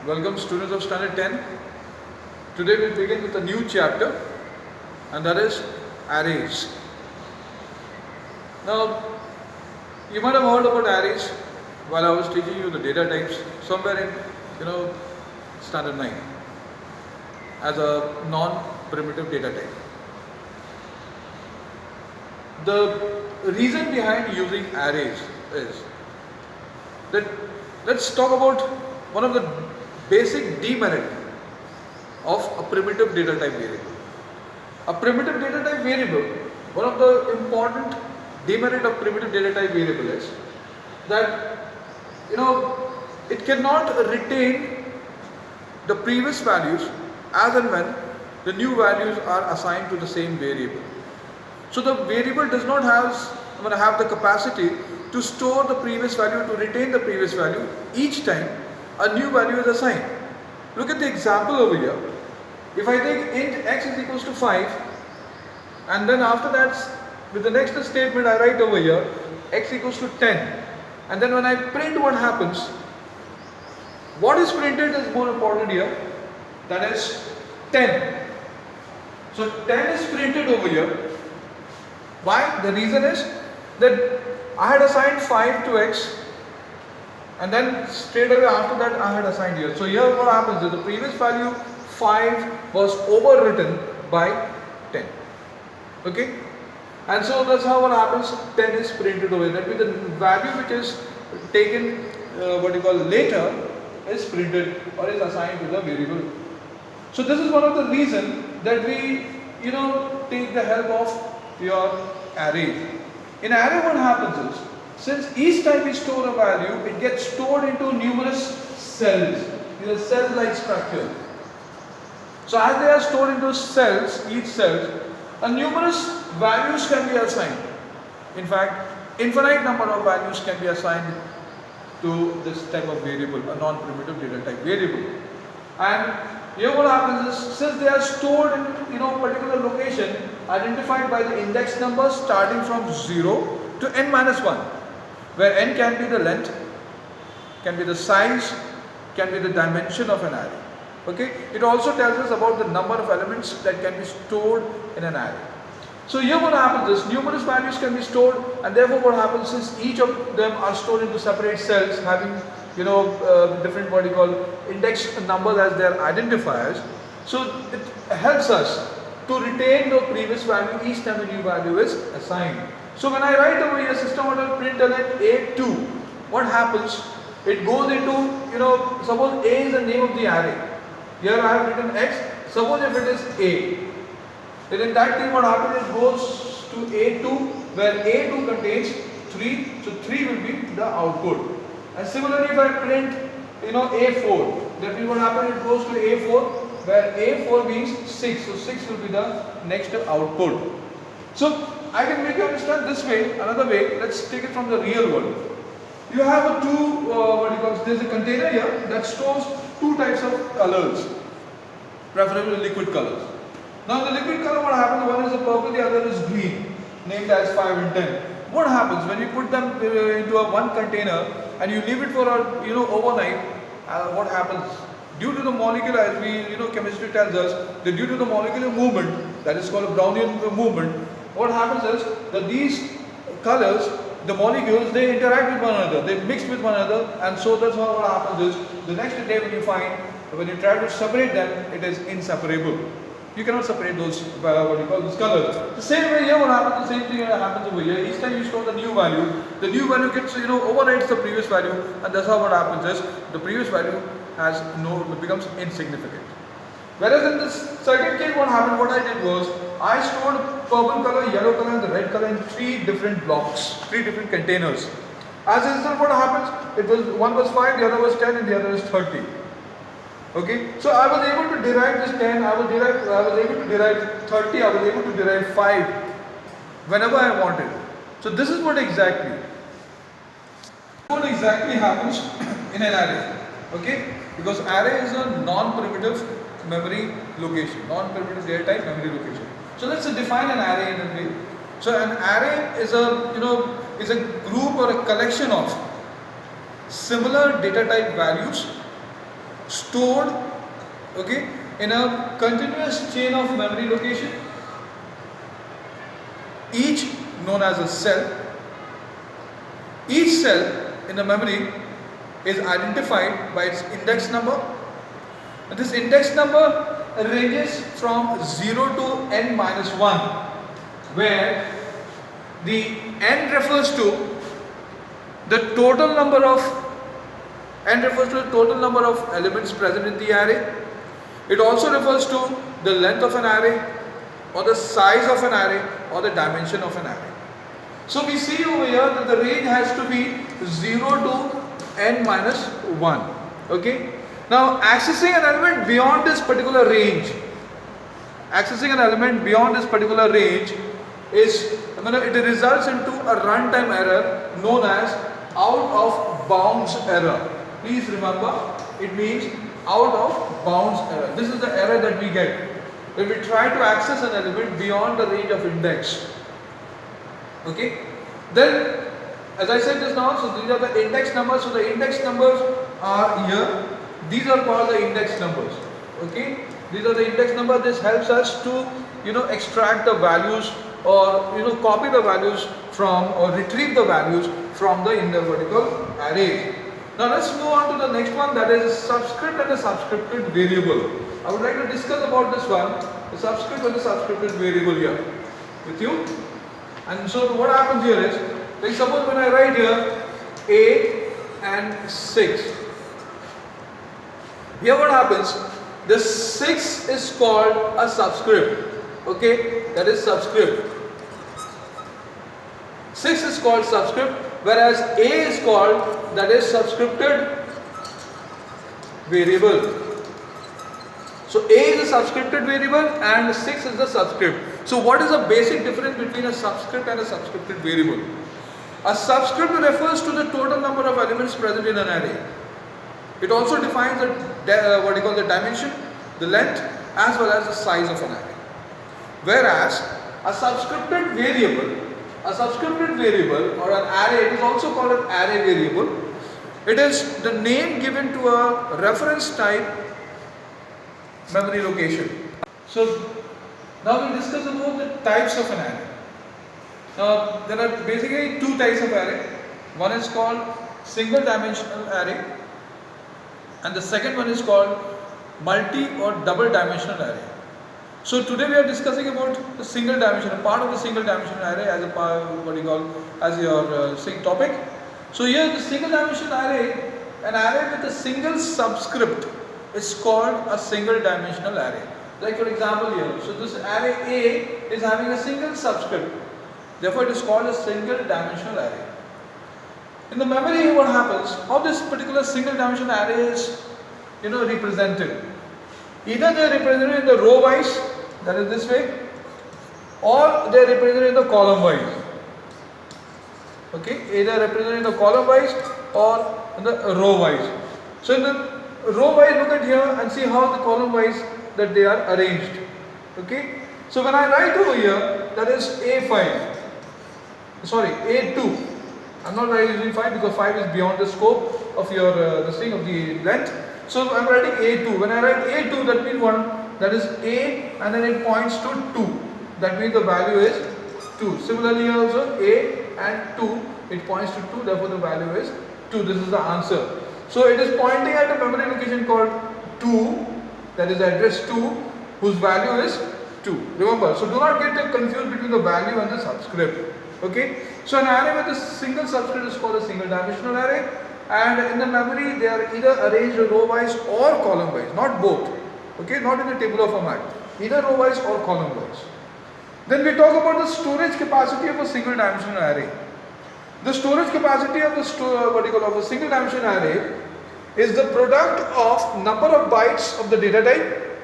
Welcome students of standard 10. Today we begin with a new chapter, and that is arrays. Now you might have heard about arrays while I was teaching you the data types somewhere in standard 9 as a non-primitive data type. The reason behind using arrays is that let's talk about one of the basic demerit of a primitive data type variable. A primitive data type variable, one of the important demerit of primitive data type variable is that it cannot retain the previous values as and when the new values are assigned to the same variable. So the variable does not have the capacity to store the previous value, to retain the previous value each time a new value is assigned. Look at the example over here. If I take int x is equals to 5, and then after that with the next statement I write over here x equals to 10, and then when I print, what happens? What is printed is more important here, that is 10. So 10 is printed over here. Why? The reason is that I had assigned 5 to x, and then straight away after that I had assigned here. So here what happens is the previous value 5 was overwritten by 10. Okay? And so that's how what happens, 10 is printed over here. That means the value which is taken later is printed or is assigned to the variable. So this is one of the reasons that we take the help of your array. In array what happens is, since each time we store a value, it gets stored into numerous cells. These are cell-like structure. So as they are stored into cells, each cell, a numerous values can be assigned. In fact, infinite number of values can be assigned to this type of variable, a non-primitive data type variable. And here what happens is, since they are stored in particular location identified by the index number starting from 0 to n minus 1, where n can be the length, can be the size, can be the dimension of an array. Okay? It also tells us about the number of elements that can be stored in an array. So here what happens is, numerous values can be stored, and therefore what happens is each of them are stored into separate cells having different index numbers as their identifiers. So it helps us to retain the previous value each time a new value is assigned. So when I write over here system.out.println A2, what happens? It goes into, suppose A is the name of the array. Here I have written x. Suppose if it is A, then in that case what happens? It goes to A2, where A2 contains 3. So 3 will be the output. And similarly, if I print A4, that means what happens? It goes to A4, where A4 means 6. So 6 will be the next output. So I can make you understand this way. Another way, let's take it from the real world. You have there's a container here that stores two types of colors, preferably liquid colors. Now the liquid color, what happens? One is the purple, the other is green, named as 5 and 10. What happens when you put them into one container and you leave it for overnight? What happens? Due to the molecular, as chemistry tells us, that due to the molecular movement, that is called a Brownian movement, what happens is that these colors, the molecules, they interact with one another, they mix with one another, and so that's what happens is, the next day when you try to separate them, it is inseparable. You cannot separate those these colors. The same way here, what happens? The same thing happens over here. Each time you store the new value gets overrides the previous value, and that's how what happens is the previous value becomes insignificant. Whereas in this second case, what happened? What I did was I stored purple color, yellow color, and the red color in 3 different blocks, 3 different containers. As a result, what happens? One was 5, the other was 10, and the other is 30. Okay, so I was able to derive this 10, I was able to derive 30, I was able to derive 5 whenever I wanted. So this is what exactly happens in an array. Okay, because array is a non-primitive memory location, non-primitive data type memory location. So let's define an array in a way. So an array is a group or a collection of similar data type values stored, okay, in a continuous chain of memory location, each known as a cell. Each cell in the memory is identified by its index number, and this index number ranges from 0 to n minus 1, where the n refers to the total number of elements present in the array. It also refers to the length of an array, or the size of an array, or the dimension of an array. So we see over here that the range has to be 0 to n minus 1. Okay. Now accessing an element beyond this particular range, it results into a runtime error known as out of bounds error. Please remember, it means out of bounds error. This is the error that we get when we try to access an element beyond the range of index. Okay. Then, as I said just now, so these are the index numbers. So the index numbers are here. These are called the index numbers. Okay. These are the index numbers. This helps us to extract the values, or copy the values from, or retrieve the values from the vertical array. Now let's move on to the next one, that is subscript and a subscripted variable. I would like to discuss about this one, the subscript and the subscripted variable here with you. And so what happens here is, like suppose when I write here A and 6. Here what happens, the 6 is called a subscript. Okay, that is subscript. 6 is called subscript, whereas A is called, that is subscripted variable. So A is a subscripted variable and 6 is the subscript. So what is the basic difference between a subscript and a subscripted variable? A subscript refers to the total number of elements present in an array. It also defines the dimension, the length, as well as the size of an array. Whereas a subscripted variable or an array, it is also called an array variable. It is the name given to a reference type memory location. So now we discuss about the types of an array. Now there are basically two types of array. One is called single dimensional array, and the second one is called multi or double dimensional array. So today we are discussing about the single dimensional part of the single dimensional array as a your topic. So here the single dimensional array, an array with a single subscript, is called a single dimensional array. Like for example here, so this array A is having a single subscript, therefore it is called a single dimensional array. In the memory, what happens, how this particular single dimensional array is represented? Either they are represented in the row wise, that is this way, or they are represented in the column wise. Okay, either represented in the column wise or in the row wise. So in the row wise, look at here and see how the column wise that they are arranged. Okay, so when I write over here, that is A5, sorry, A2. I'm not writing 5 because 5 is beyond the scope of your of the length. So I'm writing A2. When I write A2, that means that is A, and then it points to 2. That means the value is 2. Similarly also A and 2, it points to 2, therefore the value is 2. This is the answer. So it is pointing at a memory location called 2, that is address 2, whose value is 2. Remember, so do not get confused between the value and the subscript. Okay, so an array with a single subscript is called a single dimensional array, and in the memory they are either arranged row wise or column wise, not both. Okay, not in a tabular format, either row wise or column wise. Then we talk about the storage capacity of a single dimensional array. The storage capacity of a single dimensional array is the product of number of bytes of the data type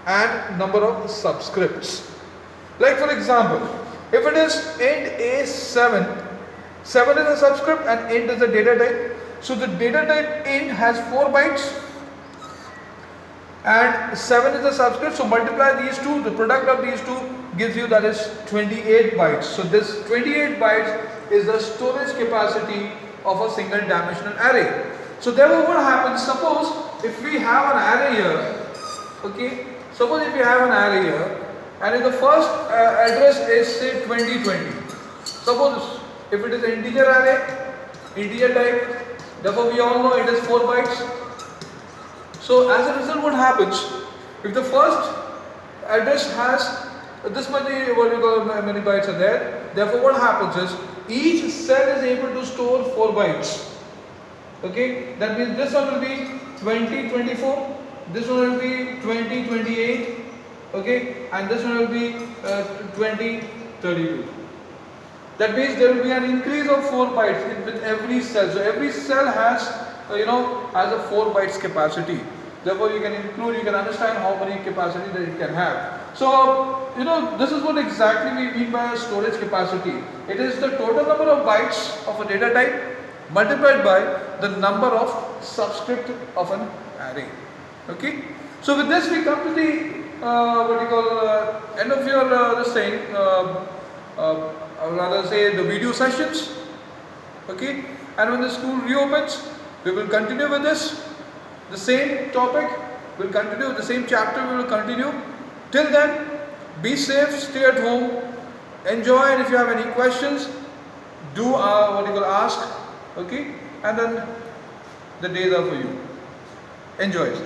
and number of subscripts. Like for example, if it is int A7, 7 is a subscript and int is the data type. So the data type int has 4 bytes and 7 is the subscript. So multiply these two, the product of these two gives you, that is 28 bytes. So this 28 bytes is the storage capacity of a single dimensional array. So therefore what happens, suppose if we have an array here, okay, suppose if we have an array here and if the first address is say 2020, suppose if it is an integer array, integer type, therefore we all know it is 4 bytes. So as a result what happens, if the first address has this many many bytes are there, therefore what happens is each cell is able to store 4 bytes. Okay, that means this one will be 2024, this one will be 2028, okay, and this one will be 2032. That means there will be an increase of 4 bytes with every cell. So every cell has has a 4 bytes capacity. Therefore you can include, you can understand how many capacity that it can have. So this is what exactly we mean by storage capacity. It is the total number of bytes of a data type multiplied by the number of subscript of an array. Okay. So with this we come to the end of your this thing. I would rather say the video sessions. Okay. And when the school reopens, we will continue with this. The same topic will continue. The same chapter we will continue. Till then, be safe. Stay at home. Enjoy. And if you have any questions, do ask. Okay, and then the days are for you. Enjoy it.